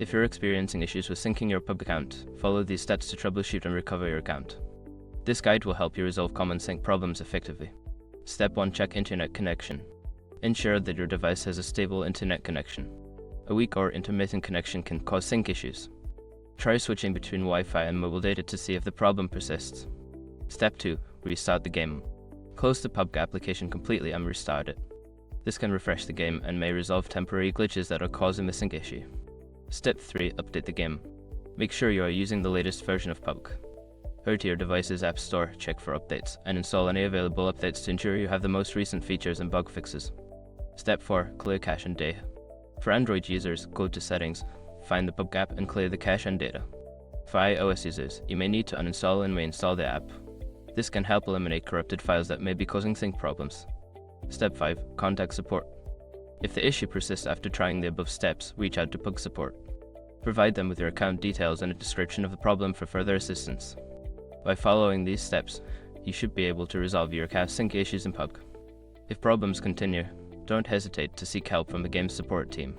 If you're experiencing issues with syncing your PUBG account, follow these steps to troubleshoot and recover your account. This guide will help you resolve common sync problems effectively. Step 1. Check internet connection. Ensure that your device has a stable internet connection. A weak or intermittent connection can cause sync issues. Try switching between Wi-Fi and mobile data to see if the problem persists. Step 2. Restart the game. Close the PUBG application completely and restart it. This can refresh the game and may resolve temporary glitches that are causing the sync issue. Step 3. Update the game. Make sure you are using the latest version of PUBG. Go to your device's app store, check for updates, and install any available updates to ensure you have the most recent features and bug fixes. Step 4. Clear cache and data. For Android users, go to Settings, find the PUBG app and clear the cache and data. For iOS users, you may need to uninstall and reinstall the app. This can help eliminate corrupted files that may be causing sync problems. Step 5. Contact support. If the issue persists after trying the above steps, reach out to PUBG support. Provide them with your account details and a description of the problem for further assistance. By following these steps, you should be able to resolve your account sync issues in PUBG. If problems continue, don't hesitate to seek help from the game's support team.